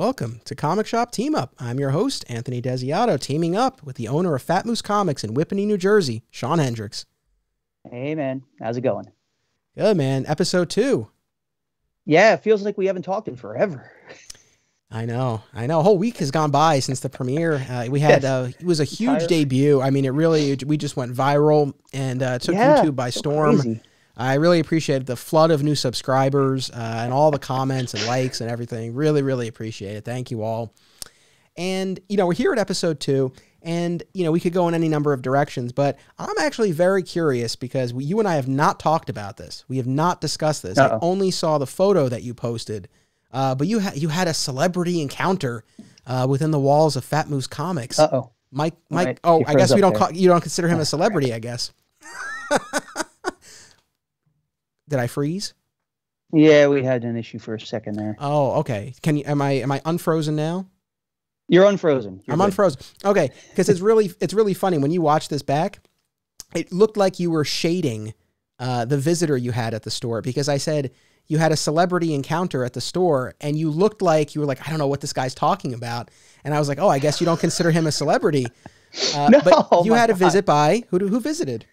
Welcome to Comic Shop Team Up. I'm your host, Anthony Desiato, teaming up with the owner of Fat Moose Comics in Whippany, New Jersey, Shawn Hendricks. Hey, man. How's it going? Good, man. Episode 2. Yeah, it feels like we haven't talked in forever. I know. A whole week has gone by since the premiere. We had it was a huge debut. I mean, we just went viral and took YouTube by storm. Crazy. I really appreciate the flood of new subscribers and all the comments and likes and everything. Really, really appreciate it. Thank you all. And, we're here at episode 2, and, we could go in any number of directions, but I'm actually very curious because you and I have not talked about this. We have not discussed this. I only saw the photo that you posted. But you had a celebrity encounter within the walls of Fat Moose Comics. Mike. Right. Oh, I guess you don't consider him a celebrity. I guess. Did I freeze? Yeah, we had an issue for a second there. Oh, okay. Am I unfrozen now? You're unfrozen. I'm unfrozen. Okay, because it's really funny when you watch this back. It looked like you were shading the visitor you had at the store because I said you had a celebrity encounter at the store and you looked like you were like, I don't know what this guy's talking about. And I was like, oh, I guess you don't consider him a celebrity. But you had a visit by who visited?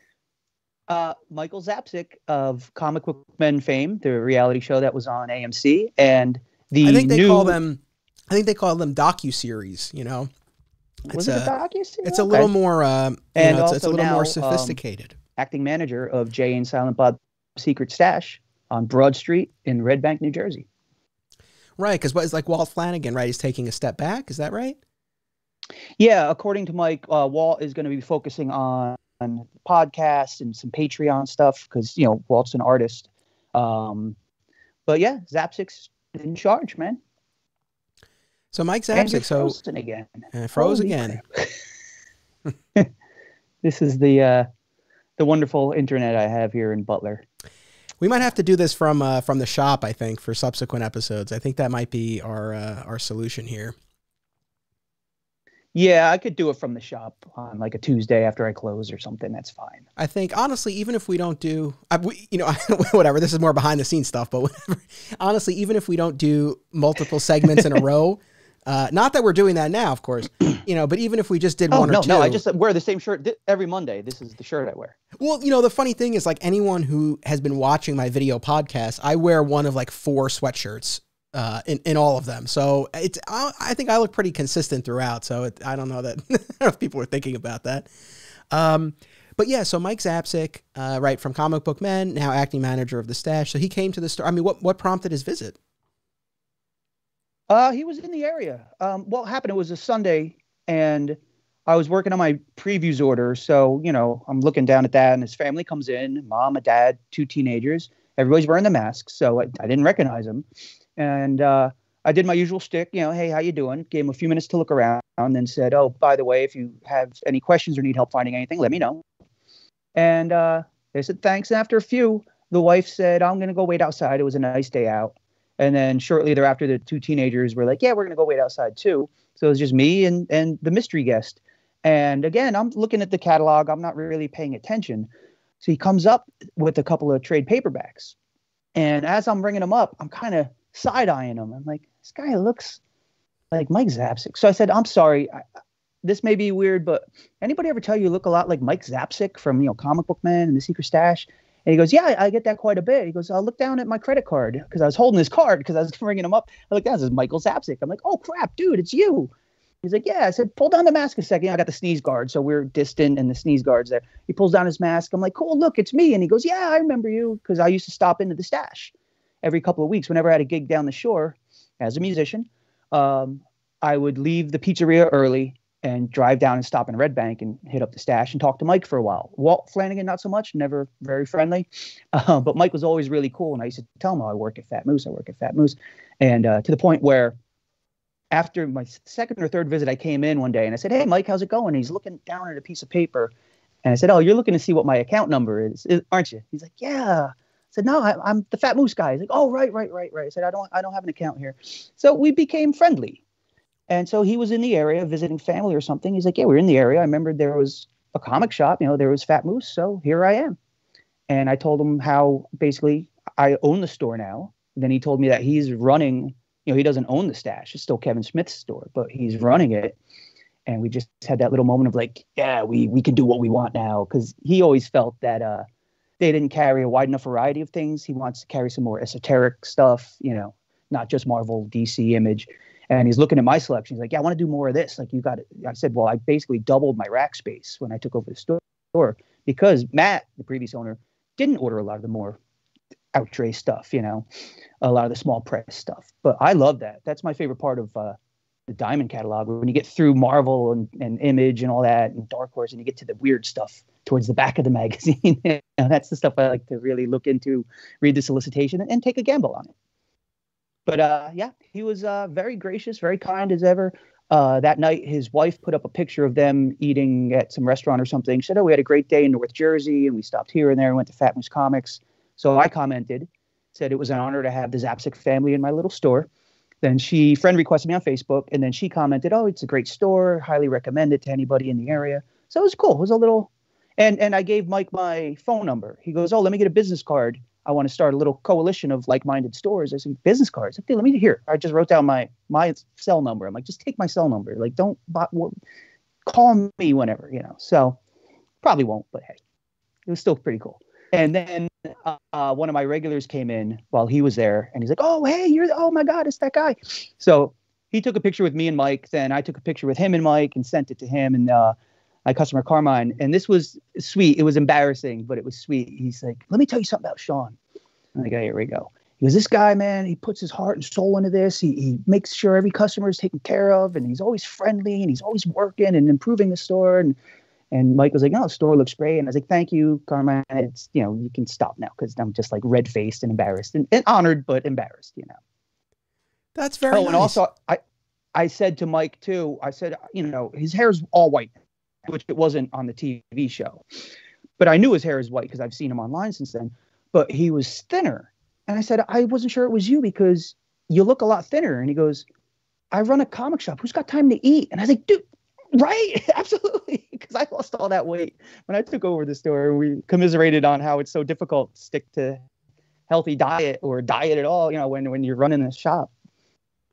Michael Zapcic of Comic Book Men fame, the reality show that was on AMC, and I think they call them docuseries. Was it a docuseries? It's a little more, it's a little more sophisticated. Acting manager of Jay and Silent Bob's Secret Stash on Broad Street in Red Bank, New Jersey. Right, because it's like Walt Flanagan, right? He's taking a step back. Is that right? Yeah, according to Mike, Walt is going to be focusing on podcasts and some Patreon stuff because, Walt's an artist. But yeah, Zapcic's in charge, man. So Mike Zapcic, froze again. This is the wonderful internet I have here in Butler. We might have to do this from the shop, I think, for subsequent episodes. I think that might be our solution here. Yeah, I could do it from the shop on like a Tuesday after I close or something. That's fine. I think, honestly, even if we don't do, whatever, this is more behind the scenes stuff, but whatever. Honestly, even if we don't do multiple segments in a row, not that we're doing that now, of course, but even if we just did one or two. No, I just wear the same shirt every Monday. This is the shirt I wear. Well, the funny thing is, like, anyone who has been watching my video podcast, I wear one of like 4 sweatshirts in all of them. So I think I look pretty consistent throughout. So I don't know if people were thinking about that. But yeah, so Mike Zapcic, right, from Comic Book Men, now acting manager of the Stash. So he came to the store. I mean, what prompted his visit? He was in the area. What happened? It was a Sunday, and I was working on my previews order. So, I'm looking down at that, and his family comes in, mom, a dad, 2 teenagers. Everybody's wearing the masks, so I didn't recognize him. And I did my usual shtick, hey, how you doing? Gave him a few minutes to look around, and then said, oh, by the way, if you have any questions or need help finding anything, let me know. And they said, thanks. And after a few, the wife said, I'm going to go wait outside. It was a nice day out. And then shortly thereafter, the 2 teenagers were like, yeah, we're going to go wait outside too. So it was just me and the mystery guest. And again, I'm looking at the catalog. I'm not really paying attention. So he comes up with a couple of trade paperbacks. And as I'm bringing them up, I'm kind of side-eyeing him. I'm like, this guy looks like Mike Zapcic. So I said, I'm sorry. This may be weird, but anybody ever tell you look a lot like Mike Zapcic from, Comic Book Man and the Secret Stash? And he goes, yeah, I get that quite a bit. He goes, I'll look down at my credit card because I was holding his card because I was bringing him up. I look down, this is Michael Zapcic. I'm like, oh, crap, dude, it's you. He's like, yeah. I said, pull down the mask a second. I got the sneeze guard, so we're distant, and the sneeze guard's there. He pulls down his mask. I'm like, cool, look, it's me. And he goes, yeah, I remember you because I used to stop into the Stash every couple of weeks. Whenever I had a gig down the shore as a musician, I would leave the pizzeria early and drive down and stop in Red Bank and hit up the Stash and talk to Mike for a while. Walt Flanagan, not so much, never very friendly. But Mike was always really cool. And I used to tell him, I work at Fat Moose. And to the point where after my second or third visit, I came in one day and I said, hey, Mike, how's it going? And he's looking down at a piece of paper. And I said, oh, you're looking to see what my account number is, aren't you? He's like, yeah. I said, no, I'm the Fat Moose guy. He's like, oh, right. I said, I don't have an account here. So we became friendly. And so he was in the area visiting family or something. He's like, yeah, we're in the area. I remember there was a comic shop, there was Fat Moose. So here I am. And I told him how basically I own the store now. Then he told me that he's running, he doesn't own the stash. It's still Kevin Smith's store, but he's running it. And we just had that little moment of like, yeah, we can do what we want now. Because he always felt that they didn't carry a wide enough variety of things. He wants to carry some more esoteric stuff, not just Marvel, DC, Image. And he's looking at my selection. He's like, yeah, I want to do more of this. Like, you got it. I said, well, I basically doubled my rack space when I took over the store because Matt, the previous owner, didn't order a lot of the more outre stuff, a lot of the small press stuff. But I love that. That's my favorite part of the Diamond catalog. When you get through Marvel and Image and all that and Dark Horse and you get to the weird stuff towards the back of the magazine, that's the stuff I like to really look into, read the solicitation, and take a gamble on it. But yeah, he was very gracious, very kind as ever. That night, his wife put up a picture of them eating at some restaurant or something. She said, oh, we had a great day in North Jersey, and we stopped here and there and went to Fat Moose Comics. So I commented, said it was an honor to have the Zapcic family in my little store. Then she friend requested me on Facebook, and then she commented, oh, it's a great store, highly recommend it to anybody in the area. So it was cool. It was a little, and I gave Mike my phone number. He goes, oh, let me get a business card. I want to start a little coalition of like-minded stores. I said, business cards? Let me hear. I just wrote down my cell number. I'm like, just take my cell number. Like, don't call me whenever, So probably won't, but hey, it was still pretty cool. And then one of my regulars came in while he was there, and he's like, oh, hey, oh my God, it's that guy. So he took a picture with me and Mike. Then I took a picture with him and Mike and sent it to him and my customer Carmine. And this was sweet. It was embarrassing, but it was sweet. He's like, let me tell you something about Shawn. I'm like, oh, here we go. He goes, this guy, man, he puts his heart and soul into this. He makes sure every customer is taken care of, and he's always friendly, and he's always working and improving the store. And Mike was like, oh, the store looks great. And I was like, thank you, Carmine. It's, you can stop now, because I'm just like red-faced and embarrassed and honored, but embarrassed, That's very nice. And also I said to Mike too, I said, his hair's all white, which it wasn't on the TV show, but I knew his hair is white because I've seen him online since then, but he was thinner. And I said, I wasn't sure it was you because you look a lot thinner. And he goes, I run a comic shop. Who's got time to eat? And I was like, dude, right? Absolutely. Because I lost all that weight when I took over the store. We commiserated on how it's so difficult to stick to healthy diet or diet at all, when you're running a shop.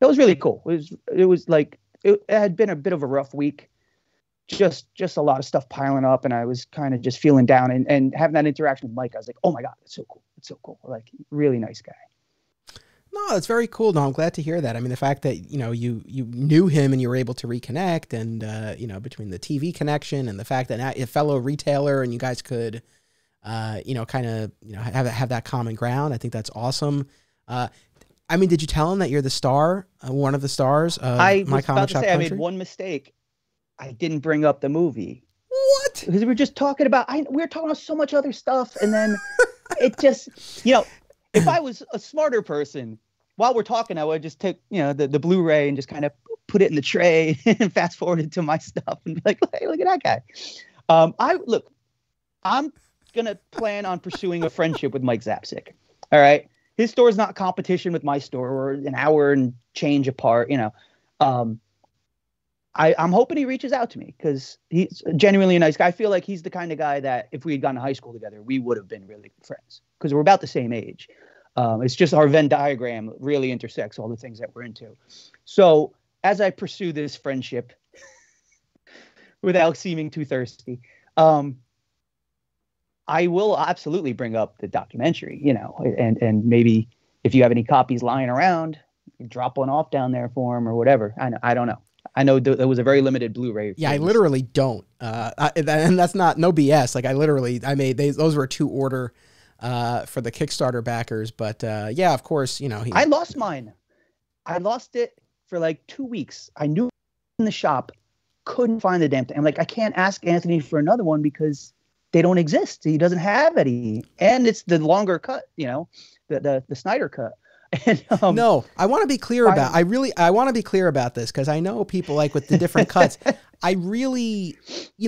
It was really cool. It was like, it had been a bit of a rough week. Just a lot of stuff piling up, and I was kind of just feeling down, and having that interaction with Mike, I was like, oh my God, it's so cool. It's so cool. Like, really nice guy. No, that's very cool. No, I'm glad to hear that. I mean, the fact that, you knew him and you were able to reconnect, and, between the TV connection and the fact that now a fellow retailer and you guys could, have that common ground. I think that's awesome. I mean, did you tell him that you're the star, one of the stars of My Comic Shop Country? I made one mistake. I didn't bring up the movie. What? Because we were just talking about, we were talking about so much other stuff. And then it just, if I was a smarter person, while we're talking, I would just take, the Blu-ray and just kind of put it in the tray and fast forward it to my stuff and be like, hey, look at that guy. I'm going to plan on pursuing a friendship with Mike Zapcic. All right. His store is not competition with my store. We're an hour and change apart, I'm hoping he reaches out to me because he's genuinely a nice guy. I feel like he's the kind of guy that if we had gone to high school together, we would have been really good friends because we're about the same age. It's just our Venn diagram really intersects all the things that we're into. So as I pursue this friendship without seeming too thirsty, I will absolutely bring up the documentary, and maybe if you have any copies lying around, drop one off down there for him or whatever. I don't know. I know there was a very limited Blu-ray. Yeah, I literally don't. And that's no BS. Like I made those were to order for the Kickstarter backers. But yeah, of course, I lost mine. I lost it for like 2 weeks. I knew in the shop, couldn't find the damn thing. I'm like, I can't ask Anthony for another one because they don't exist. He doesn't have any. And it's the longer cut, the Snyder cut. And, no, I want to be clear about. I want to be clear about this because I know people like with the different cuts. I really,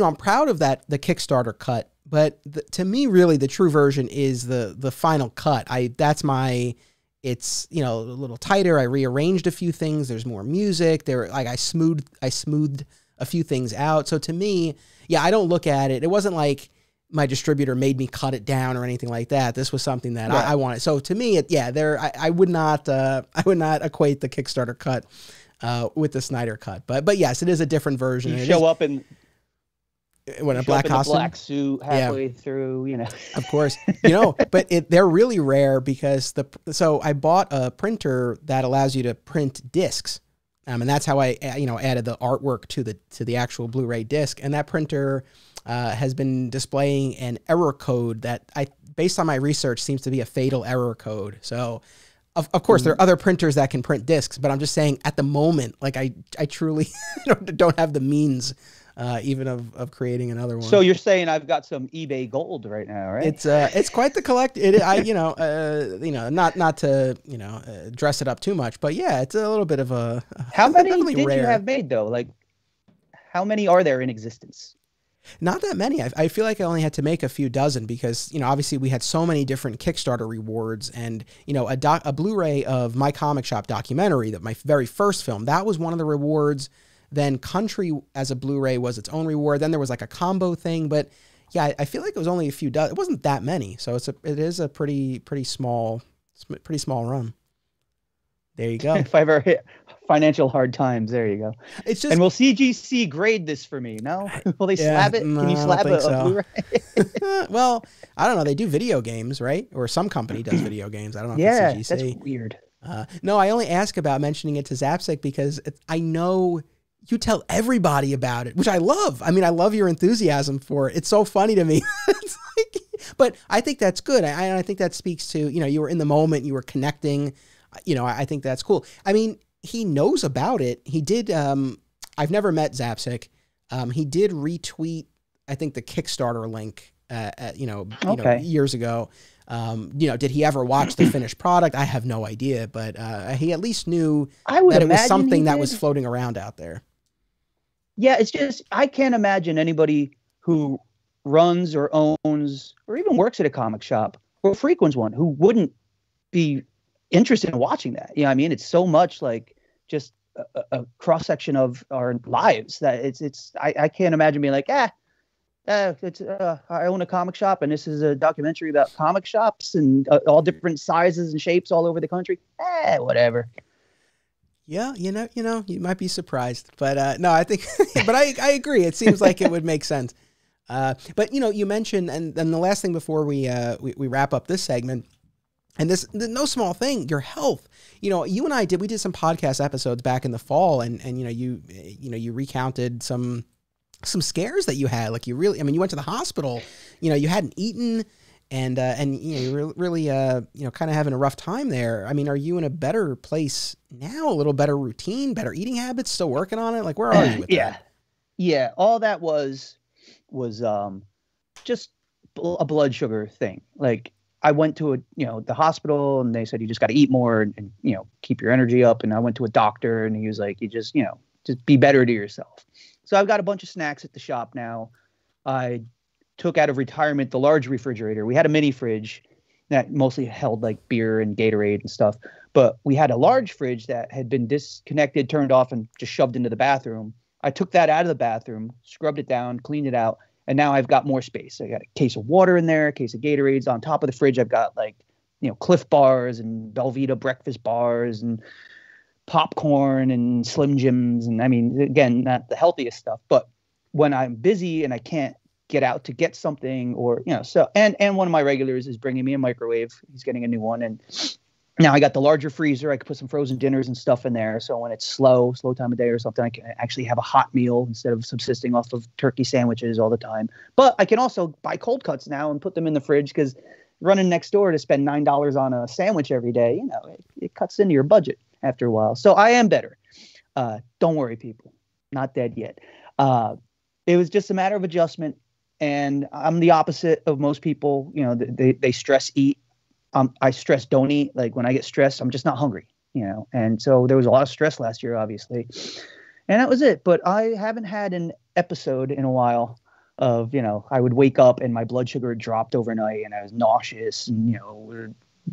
I'm proud of the Kickstarter cut, but to me, really, the true version is the final cut. It's a little tighter. I rearranged a few things. There's more music. I smoothed a few things out. So to me, yeah, I don't look at it. It wasn't like my distributor made me cut it down or anything like that. This was something that I wanted. So to me, I would not equate the Kickstarter cut with the Snyder cut. But yes, it is a different version. You show up in when a black costume, black suit halfway through, you know. Of course, you know, but they're really rare because so I bought a printer that allows you to print discs. And that's how I, added the artwork to the actual Blu-ray disc. And that printer has been displaying an error code that based on my research, seems to be a fatal error code. So, of course, there are other printers that can print discs, but I'm just saying at the moment, like I truly don't have the means even of creating another one. So you're saying I've got some eBay gold right now, right? It's quite the collect. Not to dress it up too much, but yeah, it's a little bit of a. How many did rare. You have made though? Like, how many are there in existence? Not that many. I feel like I only had to make a few dozen because, obviously we had so many different Kickstarter rewards and, a Blu-ray of My Comic Shop documentary, that my very first film, that was one of the rewards. Then Country as a Blu-ray was its own reward. Then there was like a combo thing, but yeah, I feel like it was only a few dozen. It wasn't that many. So it is a pretty small run. There you go. If I ever hit financial hard times, there you go. It's just, and will CGC grade this for me? No, will they slab it? No, can you slab a Blu-ray? Well, I don't know. They do video games, right? Or some company does video games. I don't know. Yeah, if it's CGC. That's weird. No, I only ask about mentioning it to Zapcic because I know you tell everybody about it, which I love. I mean, I love your enthusiasm for it. It's so funny to me. But I think that's good. I think that speaks to, you were in the moment, you were connecting. I think that's cool. I mean, he knows about it. He did. I've never met Zapcic. He did retweet, I think, the Kickstarter link, years ago. Did he ever watch the finished product? I have no idea, but he at least knew that it was something that was floating around out there. Yeah, it's just, I can't imagine anybody who runs or owns or even works at a comic shop or frequents one who wouldn't be interested in watching that. You know what I mean? It's so much like just a cross-section of our lives that I can't imagine being like, I own a comic shop and this is a documentary about comic shops and all different sizes and shapes all over the country. Whatever. Yeah, you might be surprised, but no, I think, but I agree. It seems like it would make sense. But you mentioned, and then the last thing before we wrap up this segment, and this no small thing, your health. You and I did some podcast episodes back in the fall, and you recounted some scares that you had. Like you went to the hospital. You hadn't eaten. And you were really kind of having a rough time there. I mean, are you in a better place now? A little better routine, better eating habits? Still working on it? Like, where are you with that? Yeah. All that was just a blood sugar thing. Like, I went to the hospital and they said you just got to eat more and keep your energy up. And I went to a doctor and he was like, you just be better to yourself. So I've got a bunch of snacks at the shop now. I took out of retirement the large refrigerator. We had a mini fridge that mostly held like beer and Gatorade and stuff, but we had a large fridge that had been disconnected, turned off, and just shoved into the bathroom. I took that out of the bathroom, scrubbed it down, cleaned it out, and now I've got more space. I got a case of water in there, a case of Gatorades. On top of the fridge, I've got Cliff bars and Belvita breakfast bars and popcorn and Slim Jims. And I mean, again, not the healthiest stuff, but when I'm busy and I can't get out to get something or, so, and one of my regulars is bringing me a microwave. He's getting a new one. And now I got the larger freezer. I could put some frozen dinners and stuff in there. So when it's slow time of day or something, I can actually have a hot meal instead of subsisting off of turkey sandwiches all the time. But I can also buy cold cuts now and put them in the fridge because running next door to spend $9 on a sandwich every day, it cuts into your budget after a while. So I am better. Don't worry, people. Not dead yet. It was just a matter of adjustment. And I'm the opposite of most people. They stress eat. I stress don't eat. Like when I get stressed, I'm just not hungry, and so there was a lot of stress last year, obviously. And that was it. But I haven't had an episode in a while of, I would wake up and my blood sugar dropped overnight and I was nauseous and,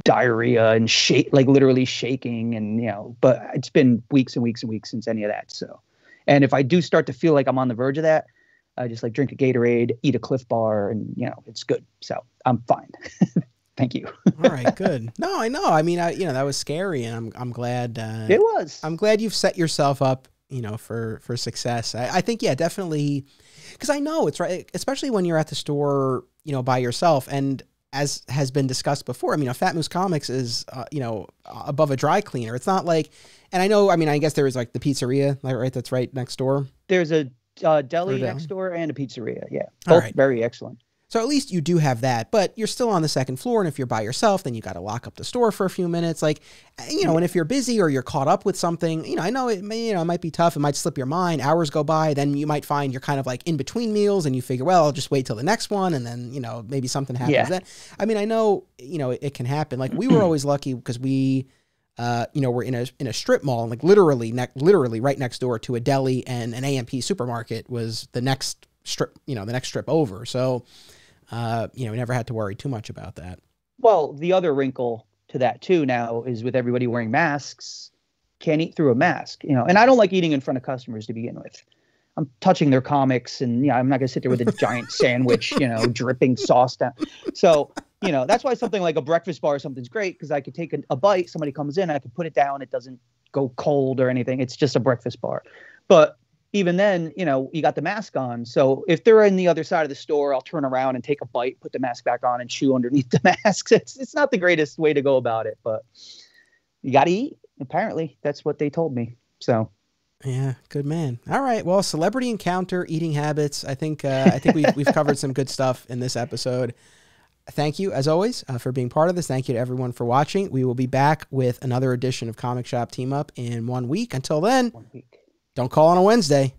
diarrhea and literally shaking. And, but it's been weeks and weeks and weeks since any of that. So, and if I do start to feel like I'm on the verge of that, I just like drink a Gatorade, eat a Cliff Bar, and it's good. So I'm fine. Thank you. All right, good. No, I know. I mean, that was scary, and I'm glad. It was. I'm glad you've set yourself up, for success. I think, yeah, definitely, because I know it's right, especially when you're at the store, by yourself. And as has been discussed before, I mean, Fat Moose Comics is, above a dry cleaner. It's not like, and I know, I mean, I guess there is like the pizzeria, right? That's right next door. There's a deli next door and a pizzeria. Yeah, both very excellent. So at least you do have that, but you're still on the second floor. And if you're by yourself, then you got to lock up the store for a few minutes. Like, and if you're busy or you're caught up with something, I know it may, it might be tough. It might slip your mind. Hours go by. Then you might find you're kind of like in between meals and you figure, well, I'll just wait till the next one. And then, maybe something happens. Yeah. Then, I mean, I know, it can happen. Like we were always lucky because we, we're in a strip mall, and like literally right next door to a deli and an A&P supermarket was the next strip, the next strip over. So, we never had to worry too much about that. Well, the other wrinkle to that too now is with everybody wearing masks, can't eat through a mask, and I don't like eating in front of customers to begin with. I'm touching their comics and I'm not gonna sit there with a giant sandwich, dripping sauce down. So, that's why something like a breakfast bar or something's great, because I could take a bite, somebody comes in, I can put it down, it doesn't go cold or anything. It's just a breakfast bar. But even then, you got the mask on. So if they're in the other side of the store, I'll turn around and take a bite, put the mask back on and chew underneath the mask. It's not the greatest way to go about it, but you got to eat. Apparently that's what they told me. So. Yeah. Good man. All right. Well, celebrity encounter, eating habits. I think we've covered some good stuff in this episode. Thank you, as always, for being part of this. Thank you to everyone for watching. We will be back with another edition of Comic Shop Team Up in 1 week. Until then, 1 week. Don't call on a Wednesday.